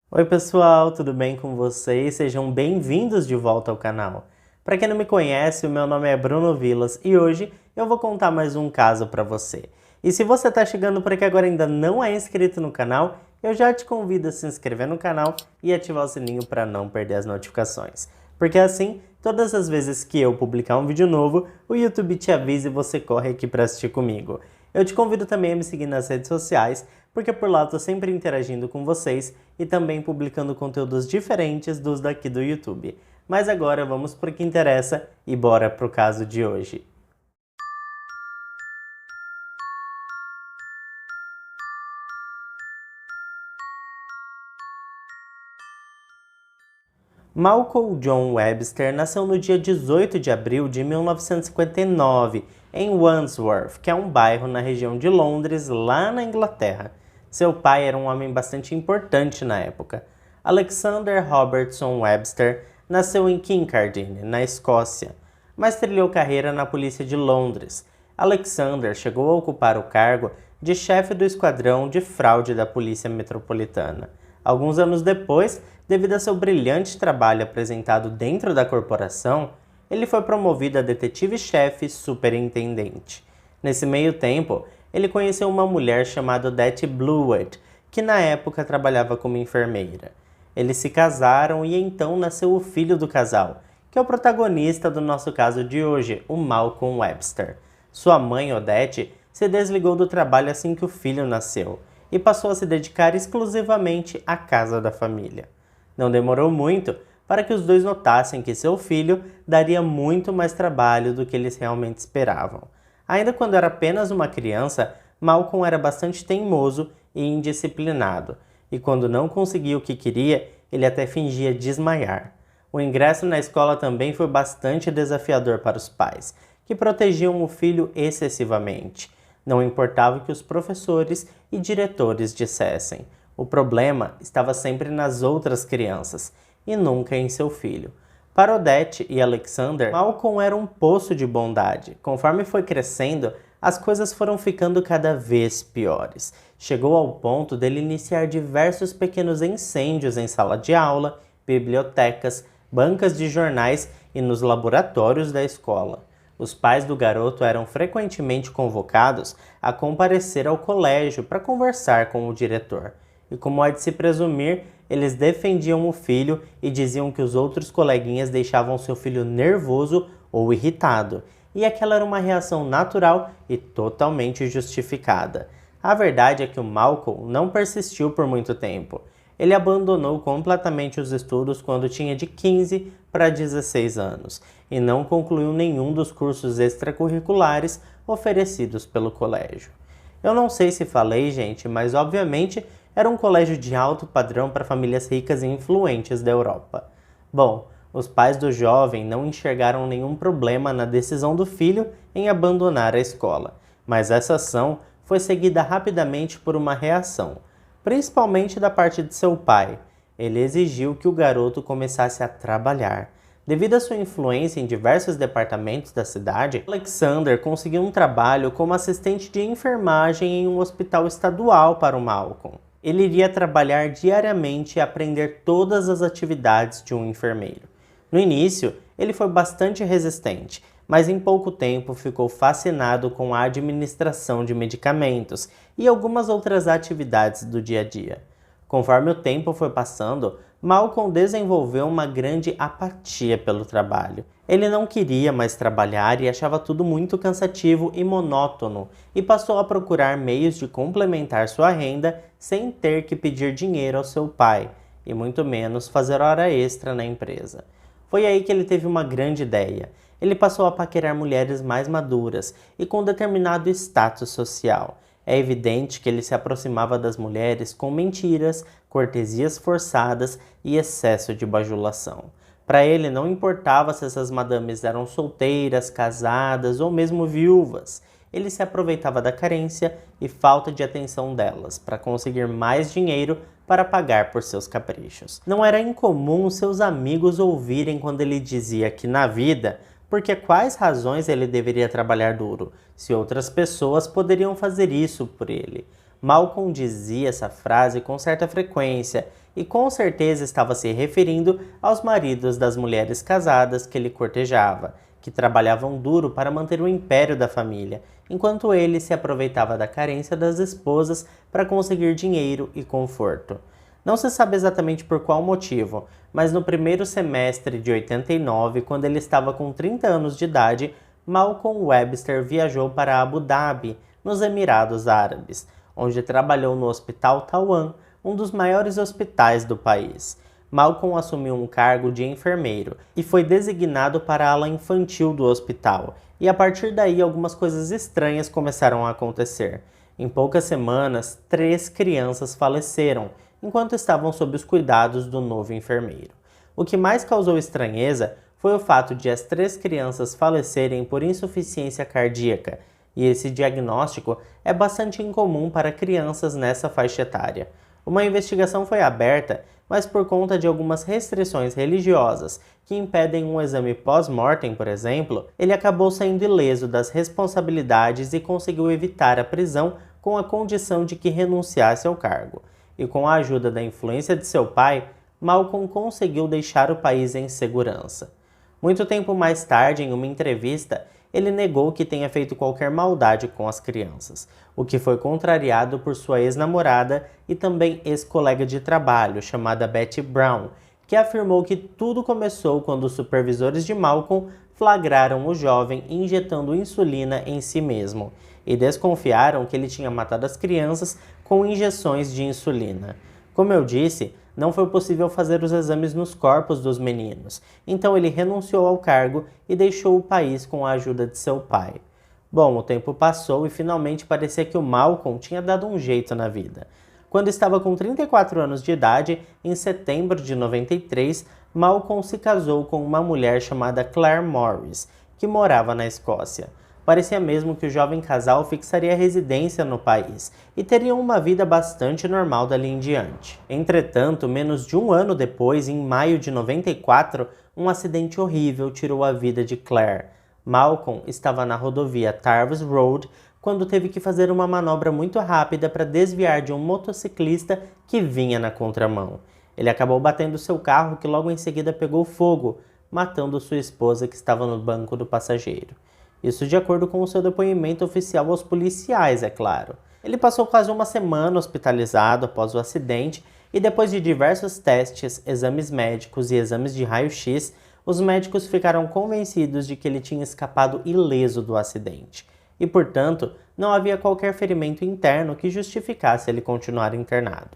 Oi pessoal, tudo bem com vocês? Sejam bem-vindos de volta ao canal. Para quem não me conhece, o meu nome é Bruno Vilas e hoje eu vou contar mais um caso para você. E se você está chegando por aqui agora e ainda não é inscrito no canal, eu já te convido a se inscrever no canal e ativar o sininho para não perder as notificações. Porque assim, todas as vezes que eu publicar um vídeo novo, o YouTube te avisa e você corre aqui para assistir comigo. Eu te convido também a me seguir nas redes sociais, porque por lá eu tô sempre interagindo com vocês e também publicando conteúdos diferentes dos daqui do YouTube. Mas agora vamos para o que interessa e bora pro caso de hoje. Malcolm John Webster nasceu no dia 18 de abril de 1959, em Wandsworth, que é um bairro na região de Londres, lá na Inglaterra. Seu pai era um homem bastante importante na época. Alexander Robertson Webster nasceu em Kincardine, na Escócia, mas trilhou carreira na polícia de Londres. Alexander chegou a ocupar o cargo de chefe do esquadrão de fraude da Polícia Metropolitana. Alguns anos depois, devido a seu brilhante trabalho apresentado dentro da corporação, ele foi promovido a detetive-chefe superintendente. Nesse meio tempo, ele conheceu uma mulher chamada Odette Bluewood, que na época trabalhava como enfermeira. Eles se casaram e então nasceu o filho do casal, que é o protagonista do nosso caso de hoje, o Malcolm Webster. Sua mãe, Odette, se desligou do trabalho assim que o filho nasceu e passou a se dedicar exclusivamente à casa da família. Não demorou muito para que os dois notassem que seu filho daria muito mais trabalho do que eles realmente esperavam. Ainda quando era apenas uma criança, Malcolm era bastante teimoso e indisciplinado, e quando não conseguia o que queria, ele até fingia desmaiar. O ingresso na escola também foi bastante desafiador para os pais, que protegiam o filho excessivamente. Não importava o que os professores e diretores dissessem. O problema estava sempre nas outras crianças e nunca em seu filho. Para Odette e Alexander, Malcolm era um poço de bondade. Conforme foi crescendo, as coisas foram ficando cada vez piores. Chegou ao ponto dele iniciar diversos pequenos incêndios em sala de aula, bibliotecas, bancas de jornais e nos laboratórios da escola. Os pais do garoto eram frequentemente convocados a comparecer ao colégio para conversar com o diretor. E como é de se presumir, eles defendiam o filho e diziam que os outros coleguinhas deixavam seu filho nervoso ou irritado. E aquela era uma reação natural e totalmente justificada. A verdade é que o Malcolm não persistiu por muito tempo. Ele abandonou completamente os estudos quando tinha de 15 para 16 anos e não concluiu nenhum dos cursos extracurriculares oferecidos pelo colégio. Eu não sei se falei, gente, mas obviamente era um colégio de alto padrão para famílias ricas e influentes da Europa. Bom, os pais do jovem não enxergaram nenhum problema na decisão do filho em abandonar a escola, mas essa ação foi seguida rapidamente por uma reação, principalmente da parte de seu pai. Ele exigiu que o garoto começasse a trabalhar. Devido à sua influência em diversos departamentos da cidade, Alexander conseguiu um trabalho como assistente de enfermagem em um hospital estadual para o Malcolm. Ele iria trabalhar diariamente e aprender todas as atividades de um enfermeiro. No início, ele foi bastante resistente, mas em pouco tempo ficou fascinado com a administração de medicamentos e algumas outras atividades do dia a dia. Conforme o tempo foi passando, Malcolm desenvolveu uma grande apatia pelo trabalho. Ele não queria mais trabalhar e achava tudo muito cansativo e monótono, e passou a procurar meios de complementar sua renda sem ter que pedir dinheiro ao seu pai, e muito menos fazer hora extra na empresa. Foi aí que ele teve uma grande ideia. Ele passou a paquerar mulheres mais maduras e com determinado status social. É evidente que ele se aproximava das mulheres com mentiras, cortesias forçadas e excesso de bajulação. Para ele não importava se essas madames eram solteiras, casadas ou mesmo viúvas. Ele se aproveitava da carência e falta de atenção delas para conseguir mais dinheiro para pagar por seus caprichos. Não era incomum seus amigos ouvirem quando ele dizia que na vida, porque quais razões ele deveria trabalhar duro, se outras pessoas poderiam fazer isso por ele? Malcolm dizia essa frase com certa frequência e com certeza estava se referindo aos maridos das mulheres casadas que ele cortejava, que trabalhavam duro para manter o império da família, enquanto ele se aproveitava da carência das esposas para conseguir dinheiro e conforto. Não se sabe exatamente por qual motivo, mas no primeiro semestre de 89, quando ele estava com 30 anos de idade, Malcolm Webster viajou para Abu Dhabi, nos Emirados Árabes, onde trabalhou no Hospital Tawan, um dos maiores hospitais do país. Malcolm assumiu um cargo de enfermeiro e foi designado para a ala infantil do hospital, e a partir daí algumas coisas estranhas começaram a acontecer. Em poucas semanas, 3 crianças faleceram, enquanto estavam sob os cuidados do novo enfermeiro. O que mais causou estranheza foi o fato de as 3 crianças falecerem por insuficiência cardíaca, e esse diagnóstico é bastante incomum para crianças nessa faixa etária. Uma investigação foi aberta, mas por conta de algumas restrições religiosas que impedem um exame pós-mortem, por exemplo, ele acabou saindo ileso das responsabilidades e conseguiu evitar a prisão com a condição de que renunciasse ao cargo. E com a ajuda da influência de seu pai, Malcolm conseguiu deixar o país em segurança. Muito tempo mais tarde, em uma entrevista, ele negou que tenha feito qualquer maldade com as crianças, o que foi contrariado por sua ex-namorada e também ex-colega de trabalho, chamada Betty Brown, que afirmou que tudo começou quando os supervisores de Malcolm flagraram o jovem injetando insulina em si mesmo e desconfiaram que ele tinha matado as crianças com injeções de insulina. Como eu disse, não foi possível fazer os exames nos corpos dos meninos, então ele renunciou ao cargo e deixou o país com a ajuda de seu pai. Bom, o tempo passou e finalmente parecia que o Malcolm tinha dado um jeito na vida. Quando estava com 34 anos de idade, em setembro de 93, Malcolm se casou com uma mulher chamada Claire Morris, que morava na Escócia. Parecia mesmo que o jovem casal fixaria residência no país e teriam uma vida bastante normal dali em diante. Entretanto, menos de um ano depois, em maio de 94, um acidente horrível tirou a vida de Claire. Malcolm estava na rodovia Tarvis Road quando teve que fazer uma manobra muito rápida para desviar de um motociclista que vinha na contramão. Ele acabou batendo seu carro, que logo em seguida pegou fogo, matando sua esposa, que estava no banco do passageiro. Isso de acordo com o seu depoimento oficial aos policiais, é claro. Ele passou quase uma semana hospitalizado após o acidente e depois de diversos testes, exames médicos e exames de raio-x, os médicos ficaram convencidos de que ele tinha escapado ileso do acidente. E, portanto, não havia qualquer ferimento interno que justificasse ele continuar internado.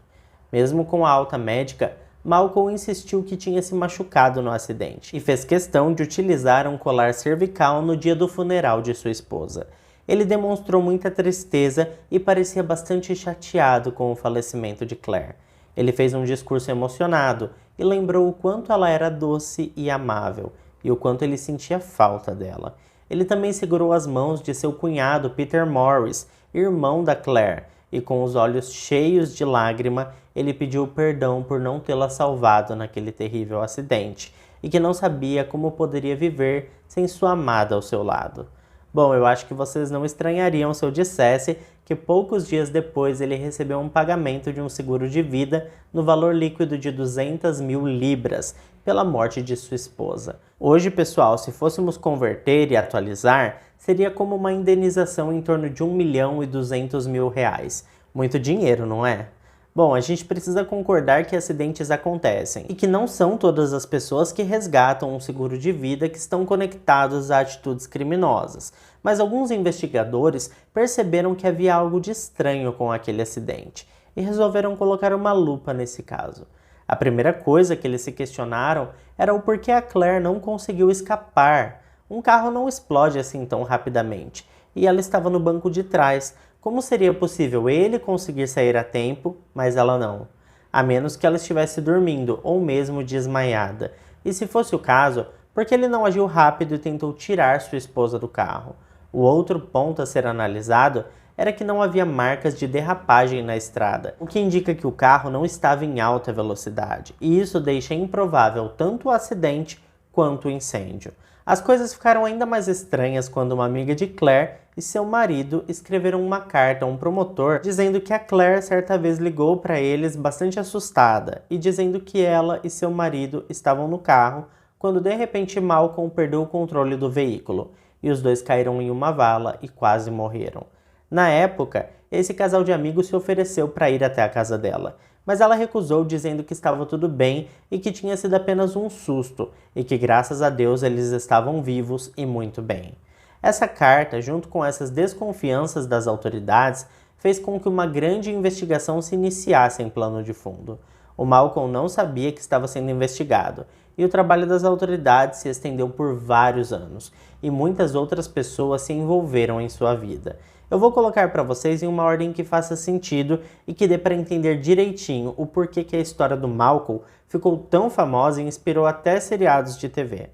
Mesmo com a alta médica, Malcolm insistiu que tinha se machucado no acidente e fez questão de utilizar um colar cervical no dia do funeral de sua esposa. Ele demonstrou muita tristeza e parecia bastante chateado com o falecimento de Claire. Ele fez um discurso emocionado e lembrou o quanto ela era doce e amável e o quanto ele sentia falta dela. Ele também segurou as mãos de seu cunhado Peter Morris, irmão da Claire, e com os olhos cheios de lágrima, ele pediu perdão por não tê-la salvado naquele terrível acidente e que não sabia como poderia viver sem sua amada ao seu lado. Bom, eu acho que vocês não estranhariam se eu dissesse que poucos dias depois ele recebeu um pagamento de um seguro de vida no valor líquido de 200 mil libras pela morte de sua esposa. Hoje, pessoal, se fôssemos converter e atualizar, seria como uma indenização em torno de 1.200.000 reais. Muito dinheiro, não é? Bom, a gente precisa concordar que acidentes acontecem e que não são todas as pessoas que resgatam um seguro de vida que estão conectados a atitudes criminosas, mas alguns investigadores perceberam que havia algo de estranho com aquele acidente e resolveram colocar uma lupa nesse caso. A primeira coisa que eles se questionaram era o porquê a Claire não conseguiu escapar. Um carro não explode assim tão rapidamente e ela estava no banco de trás. Como seria possível ele conseguir sair a tempo, mas ela não? A menos que ela estivesse dormindo ou mesmo desmaiada. E se fosse o caso, por que ele não agiu rápido e tentou tirar sua esposa do carro? O outro ponto a ser analisado era que não havia marcas de derrapagem na estrada, o que indica que o carro não estava em alta velocidade, e isso deixa improvável tanto o acidente quanto o incêndio. As coisas ficaram ainda mais estranhas quando uma amiga de Claire e seu marido escreveram uma carta a um promotor dizendo que a Claire certa vez ligou para eles bastante assustada e dizendo que ela e seu marido estavam no carro quando de repente Malcolm perdeu o controle do veículo e os dois caíram em uma vala e quase morreram. Na época, esse casal de amigos se ofereceu para ir até a casa dela, mas ela recusou dizendo que estava tudo bem e que tinha sido apenas um susto e que graças a Deus eles estavam vivos e muito bem. Essa carta, junto com essas desconfianças das autoridades, fez com que uma grande investigação se iniciasse em plano de fundo. O Malcolm não sabia que estava sendo investigado, e o trabalho das autoridades se estendeu por vários anos, e muitas outras pessoas se envolveram em sua vida. Eu vou colocar para vocês em uma ordem que faça sentido e que dê para entender direitinho o porquê que a história do Malcolm ficou tão famosa e inspirou até seriados de TV.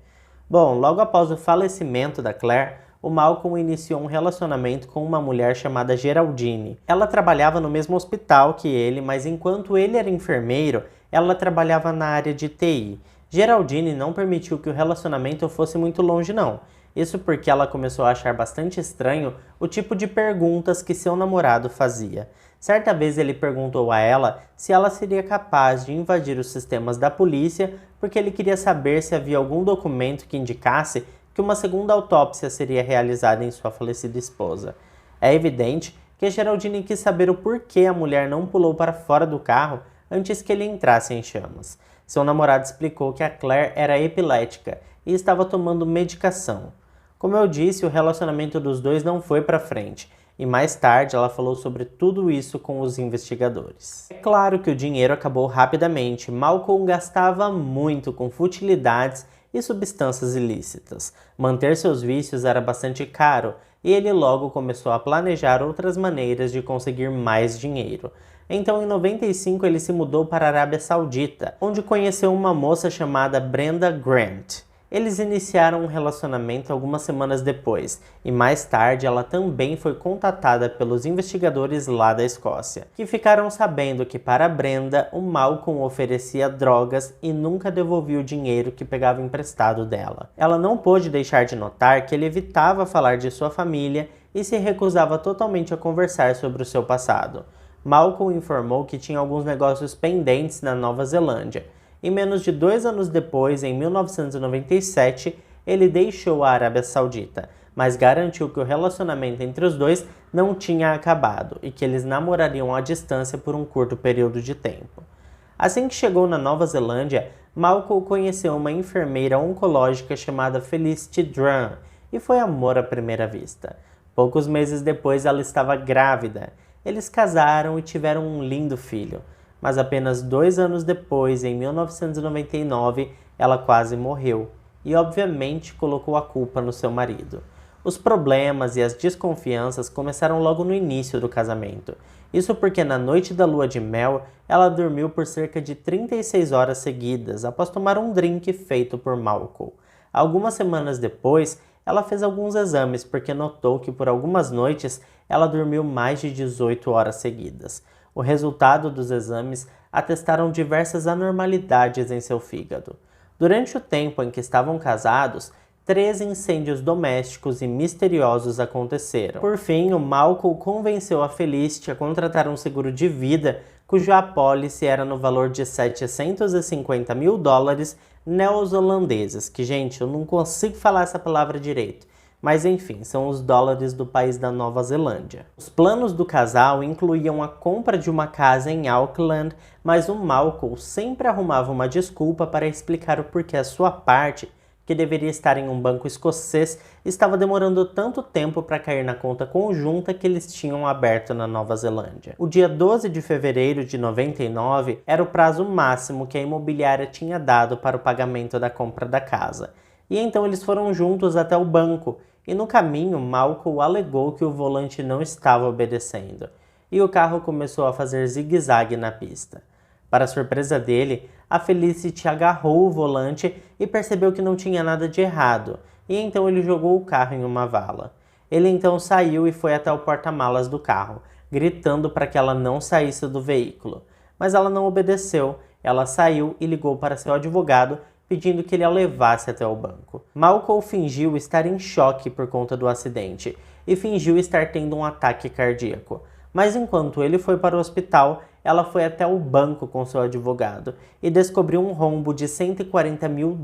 Bom, logo após o falecimento da Claire, o Malcolm iniciou um relacionamento com uma mulher chamada Geraldine. Ela trabalhava no mesmo hospital que ele, mas enquanto ele era enfermeiro, ela trabalhava na área de TI. Geraldine não permitiu que o relacionamento fosse muito longe não. Isso porque ela começou a achar bastante estranho o tipo de perguntas que seu namorado fazia. Certa vez ele perguntou a ela se ela seria capaz de invadir os sistemas da polícia porque ele queria saber se havia algum documento que indicasse que uma segunda autópsia seria realizada em sua falecida esposa. É evidente que Geraldine quis saber o porquê a mulher não pulou para fora do carro antes que ele entrasse em chamas. Seu namorado explicou que a Claire era epilética e estava tomando medicação. Como eu disse, o relacionamento dos dois não foi para frente, e mais tarde ela falou sobre tudo isso com os investigadores. É claro que o dinheiro acabou rapidamente. Malcolm gastava muito com futilidades e substâncias ilícitas. Manter seus vícios era bastante caro, e ele logo começou a planejar outras maneiras de conseguir mais dinheiro. Então, em 95, ele se mudou para a Arábia Saudita, onde conheceu uma moça chamada Brenda Grant. Eles iniciaram um relacionamento algumas semanas depois, e mais tarde ela também foi contatada pelos investigadores lá da Escócia, que ficaram sabendo que para Brenda o Malcolm oferecia drogas e nunca devolvia o dinheiro que pegava emprestado dela. Ela não pôde deixar de notar que ele evitava falar de sua família e se recusava totalmente a conversar sobre o seu passado. Malcolm informou que tinha alguns negócios pendentes na Nova Zelândia, e menos de 2 anos depois, em 1997, ele deixou a Arábia Saudita, mas garantiu que o relacionamento entre os dois não tinha acabado e que eles namorariam à distância por um curto período de tempo. Assim que chegou na Nova Zelândia, Malcolm conheceu uma enfermeira oncológica chamada Felicity Drum e foi amor à primeira vista. Poucos meses depois ela estava grávida. Eles casaram e tiveram um lindo filho. Mas apenas 2 anos depois, em 1999, ela quase morreu e obviamente colocou a culpa no seu marido. Os problemas e as desconfianças começaram logo no início do casamento. Isso porque na noite da lua de mel, ela dormiu por cerca de 36 horas seguidas após tomar um drink feito por Malcolm. Algumas semanas depois, ela fez alguns exames porque notou que por algumas noites ela dormiu mais de 18 horas seguidas. O resultado dos exames atestaram diversas anormalidades em seu fígado. Durante o tempo em que estavam casados, 3 incêndios domésticos e misteriosos aconteceram. Por fim, o Malcolm convenceu a Felicity a contratar um seguro de vida cuja apólice era no valor de $750 mil neozelandeses, que, gente, eu não consigo falar essa palavra direito. Mas enfim, são os dólares do país da Nova Zelândia. Os planos do casal incluíam a compra de uma casa em Auckland, mas o Malcolm sempre arrumava uma desculpa para explicar o porquê a sua parte, que deveria estar em um banco escocês, estava demorando tanto tempo para cair na conta conjunta que eles tinham aberto na Nova Zelândia. O dia 12 de fevereiro de 99 era o prazo máximo que a imobiliária tinha dado para o pagamento da compra da casa. E então eles foram juntos até o banco, e no caminho Malcolm alegou que o volante não estava obedecendo, e o carro começou a fazer zigue-zague na pista. Para surpresa dele, a Felicity agarrou o volante e percebeu que não tinha nada de errado, e então ele jogou o carro em uma vala. Ele então saiu e foi até o porta-malas do carro, gritando para que ela não saísse do veículo. Mas ela não obedeceu, ela saiu e ligou para seu advogado, pedindo que ele a levasse até o banco. Malcolm fingiu estar em choque por conta do acidente e fingiu estar tendo um ataque cardíaco. Mas enquanto ele foi para o hospital, ela foi até o banco com seu advogado e descobriu um rombo de $140 mil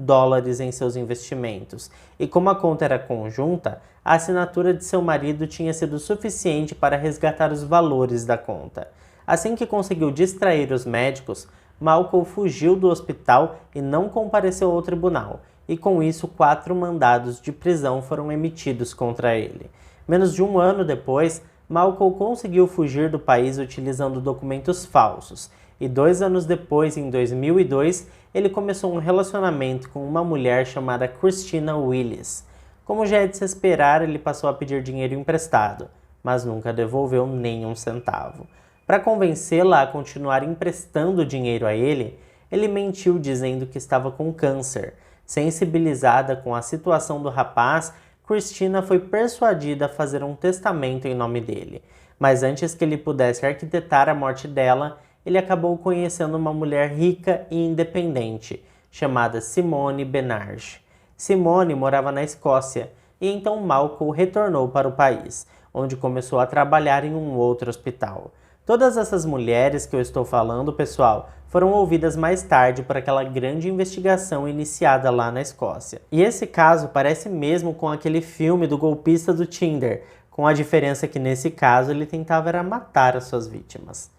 em seus investimentos. E como a conta era conjunta, a assinatura de seu marido tinha sido suficiente para resgatar os valores da conta. Assim que conseguiu distrair os médicos, Malcolm fugiu do hospital e não compareceu ao tribunal, e com isso 4 mandados de prisão foram emitidos contra ele. Menos de um ano depois, Malcolm conseguiu fugir do país utilizando documentos falsos, e 2 anos depois, em 2002, ele começou um relacionamento com uma mulher chamada Christina Willis. Como já é de se esperar, ele passou a pedir dinheiro emprestado, mas nunca devolveu nenhum centavo. Para convencê-la a continuar emprestando dinheiro a ele, ele mentiu dizendo que estava com câncer. Sensibilizada com a situação do rapaz, Christina foi persuadida a fazer um testamento em nome dele. Mas antes que ele pudesse arquitetar a morte dela, ele acabou conhecendo uma mulher rica e independente, chamada Simone Benarge. Simone morava na Escócia, e então Malcolm retornou para o país, onde começou a trabalhar em um outro hospital. Todas essas mulheres que eu estou falando, pessoal, foram ouvidas mais tarde por aquela grande investigação iniciada lá na Escócia. E esse caso parece mesmo com aquele filme do golpista do Tinder, com a diferença que nesse caso ele tentava era matar as suas vítimas.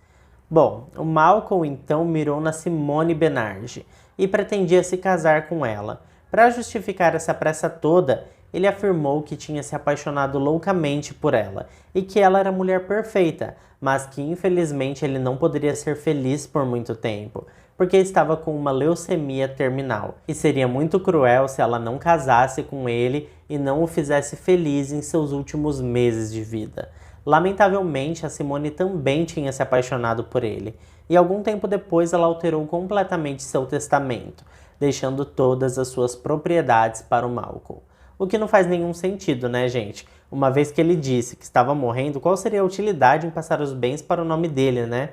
Bom, o Malcolm então mirou na Simone Benarge e pretendia se casar com ela. Para justificar essa pressa toda, ele afirmou que tinha se apaixonado loucamente por ela e que ela era a mulher perfeita, mas que infelizmente ele não poderia ser feliz por muito tempo, porque estava com uma leucemia terminal, e seria muito cruel se ela não casasse com ele e não o fizesse feliz em seus últimos meses de vida. Lamentavelmente, a Simone também tinha se apaixonado por ele, e algum tempo depois ela alterou completamente seu testamento, deixando todas as suas propriedades para o Malcolm. O que não faz nenhum sentido, né, gente? Uma vez que ele disse que estava morrendo, qual seria a utilidade em passar os bens para o nome dele, né?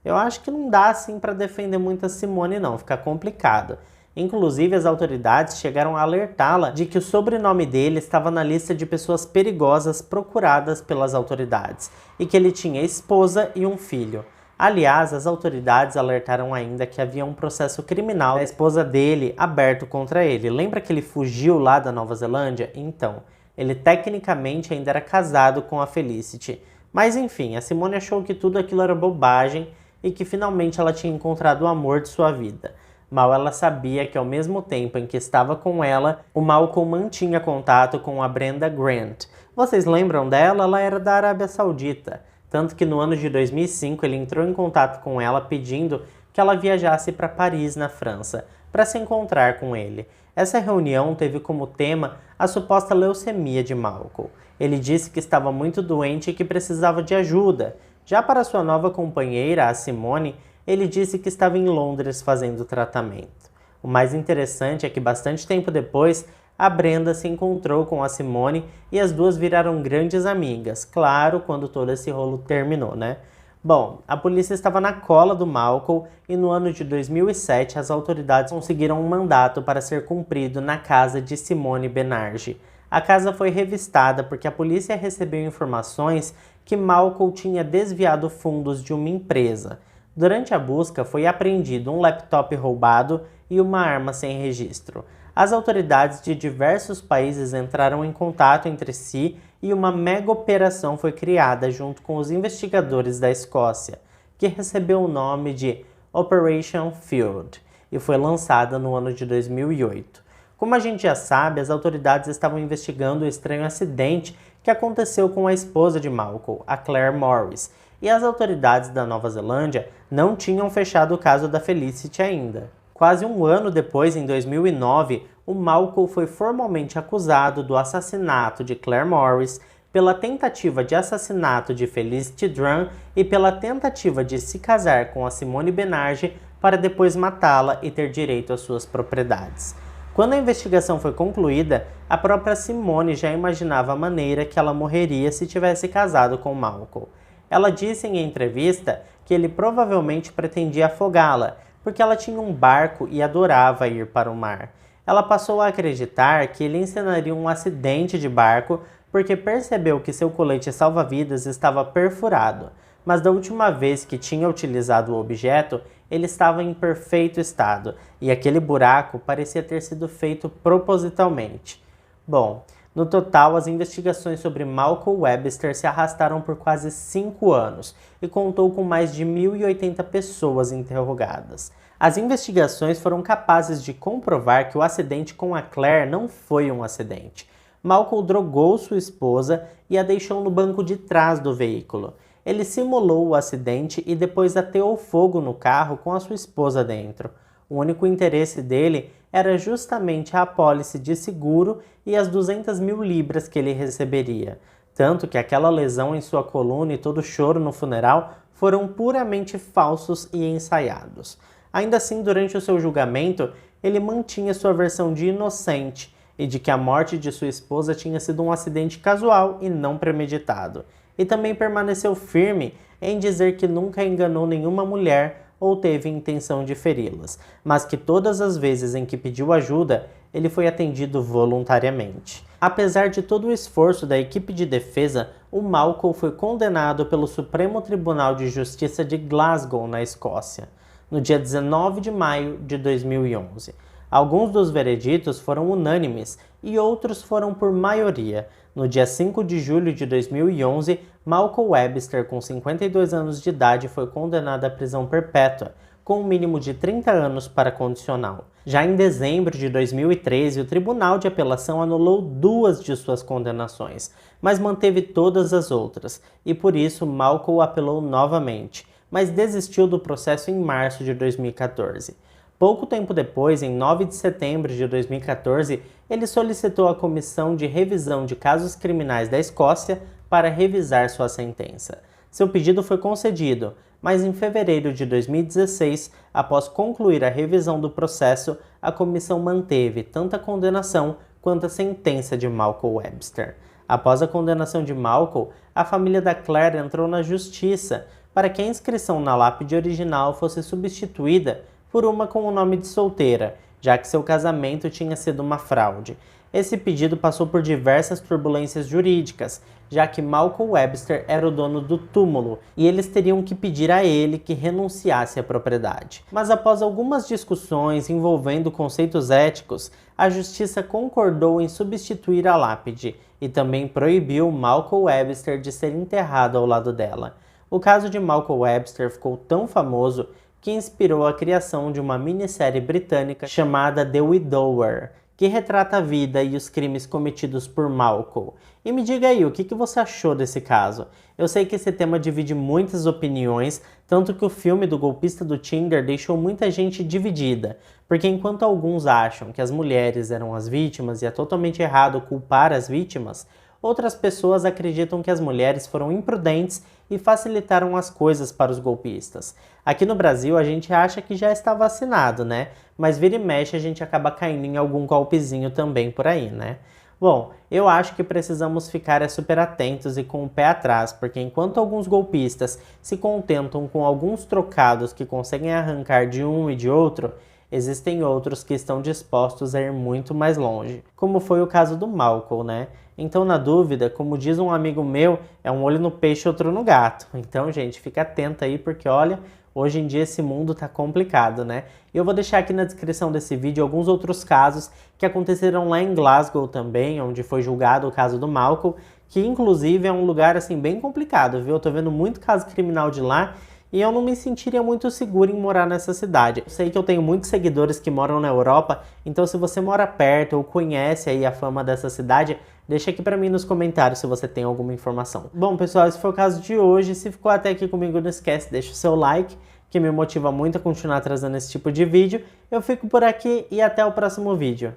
Eu acho que não dá assim para defender muito a Simone não, fica complicado. Inclusive, as autoridades chegaram a alertá-la de que o sobrenome dele estava na lista de pessoas perigosas procuradas pelas autoridades e que ele tinha esposa e um filho. Aliás, as autoridades alertaram ainda que havia um processo criminal da esposa dele aberto contra ele. Lembra que ele fugiu lá da Nova Zelândia? Então, ele tecnicamente ainda era casado com a Felicity. Mas enfim, a Simone achou que tudo aquilo era bobagem e que finalmente ela tinha encontrado o amor de sua vida. Mal ela sabia que ao mesmo tempo em que estava com ela, o Malcolm mantinha contato com a Brenda Grant. Vocês lembram dela? Ela era da Arábia Saudita. Tanto que no ano de 2005 ele entrou em contato com ela pedindo que ela viajasse para Paris, na França, para se encontrar com ele. Essa reunião teve como tema a suposta leucemia de Malcolm. Ele disse que estava muito doente e que precisava de ajuda. Já para sua nova companheira, a Simone, ele disse que estava em Londres fazendo tratamento. O mais interessante é que bastante tempo depois, a Brenda se encontrou com a Simone e as duas viraram grandes amigas, claro, quando todo esse rolo terminou, né? Bom, a polícia estava na cola do Malcolm e no ano de 2007 as autoridades conseguiram um mandato para ser cumprido na casa de Simone Benarge. A casa foi revistada porque a polícia recebeu informações que Malcolm tinha desviado fundos de uma empresa. Durante a busca foi apreendido um laptop roubado e uma arma sem registro. As autoridades de diversos países entraram em contato entre si e uma mega operação foi criada junto com os investigadores da Escócia, que recebeu o nome de Operation Field e foi lançada no ano de 2008. Como a gente já sabe, as autoridades estavam investigando o estranho acidente que aconteceu com a esposa de Malcolm, a Claire Morris, e as autoridades da Nova Zelândia não tinham fechado o caso da Felicity ainda. Quase um ano depois, em 2009, o Malcolm foi formalmente acusado do assassinato de Claire Morris, pela tentativa de assassinato de Felicity Drum e pela tentativa de se casar com a Simone Benarge para depois matá-la e ter direito às suas propriedades. Quando a investigação foi concluída, a própria Simone já imaginava a maneira que ela morreria se tivesse casado com Malcolm. Ela disse em entrevista que ele provavelmente pretendia afogá-la, porque ela tinha um barco e adorava ir para o mar. Ela passou a acreditar que ele encenaria um acidente de barco porque percebeu que seu colete salva-vidas estava perfurado, mas da última vez que tinha utilizado o objeto, ele estava em perfeito estado e aquele buraco parecia ter sido feito propositalmente. Bom, no total, as investigações sobre Malcolm Webster se arrastaram por quase 5 anos e contou com mais de 1.080 pessoas interrogadas. As investigações foram capazes de comprovar que o acidente com a Claire não foi um acidente. Malcolm drogou sua esposa e a deixou no banco de trás do veículo. Ele simulou o acidente e depois ateou fogo no carro com a sua esposa dentro. O único interesse dele era justamente a apólice de seguro e as 200 mil libras que ele receberia. Tanto que aquela lesão em sua coluna e todo o choro no funeral foram puramente falsos e ensaiados. Ainda assim, durante o seu julgamento, ele mantinha sua versão de inocente e de que a morte de sua esposa tinha sido um acidente casual e não premeditado. E também permaneceu firme em dizer que nunca enganou nenhuma mulher ou teve intenção de feri-las, mas que todas as vezes em que pediu ajuda, ele foi atendido voluntariamente. Apesar de todo o esforço da equipe de defesa, o Malcolm foi condenado pelo Supremo Tribunal de Justiça de Glasgow, na Escócia, no dia 19 de maio de 2011. Alguns dos vereditos foram unânimes e outros foram por maioria. No dia 5 de julho de 2011, Malcolm Webster, com 52 anos de idade, foi condenado à prisão perpétua, com um mínimo de 30 anos para condicional. Já em dezembro de 2013, o Tribunal de Apelação anulou 2 de suas condenações, mas manteve todas as outras, e por isso Malcolm apelou novamente, mas desistiu do processo em março de 2014. Pouco tempo depois, em 9 de setembro de 2014, ele solicitou à Comissão de Revisão de Casos Criminais da Escócia para revisar sua sentença. Seu pedido foi concedido, mas em fevereiro de 2016, após concluir a revisão do processo, a comissão manteve tanto a condenação quanto a sentença de Malcolm Webster. Após a condenação de Malcolm, a família da Claire entrou na justiça para que a inscrição na lápide original fosse substituída por uma com o nome de solteira, já que seu casamento tinha sido uma fraude. Esse pedido passou por diversas turbulências jurídicas, já que Malcolm Webster era o dono do túmulo e eles teriam que pedir a ele que renunciasse à propriedade. Mas após algumas discussões envolvendo conceitos éticos, a justiça concordou em substituir a lápide e também proibiu Malcolm Webster de ser enterrado ao lado dela. O caso de Malcolm Webster ficou tão famoso que inspirou a criação de uma minissérie britânica chamada The Widower, que retrata a vida e os crimes cometidos por Malcolm. E me diga aí, o que você achou desse caso? Eu sei que esse tema divide muitas opiniões, tanto que o filme do golpista do Tinder deixou muita gente dividida, porque enquanto alguns acham que as mulheres eram as vítimas e é totalmente errado culpar as vítimas, outras pessoas acreditam que as mulheres foram imprudentes e facilitaram as coisas para os golpistas. Aqui no Brasil a gente acha que já está vacinado, né? Mas vira e mexe a gente acaba caindo em algum golpezinho também por aí, né? Bom, eu acho que precisamos ficar super atentos e com o pé atrás, porque enquanto alguns golpistas se contentam com alguns trocados que conseguem arrancar de um e de outro, existem outros que estão dispostos a ir muito mais longe, como foi o caso do Malcolm, né? Então, na dúvida, como diz um amigo meu, é um olho no peixe, outro no gato. Então, gente, fica atento aí, porque olha, hoje em dia esse mundo tá complicado, né? Eu vou deixar aqui na descrição desse vídeo alguns outros casos que aconteceram lá em Glasgow também, onde foi julgado o caso do Malcolm, que inclusive é um lugar assim bem complicado, viu? Eu tô vendo muito caso criminal de lá e eu não me sentiria muito seguro em morar nessa cidade. Eu sei que eu tenho muitos seguidores que moram na Europa, então se você mora perto ou conhece aí a fama dessa cidade, deixa aqui pra mim nos comentários se você tem alguma informação. Bom, pessoal, esse foi o caso de hoje. Se ficou até aqui comigo, não esquece, deixa o seu like, que me motiva muito a continuar trazendo esse tipo de vídeo. Eu fico por aqui e até o próximo vídeo.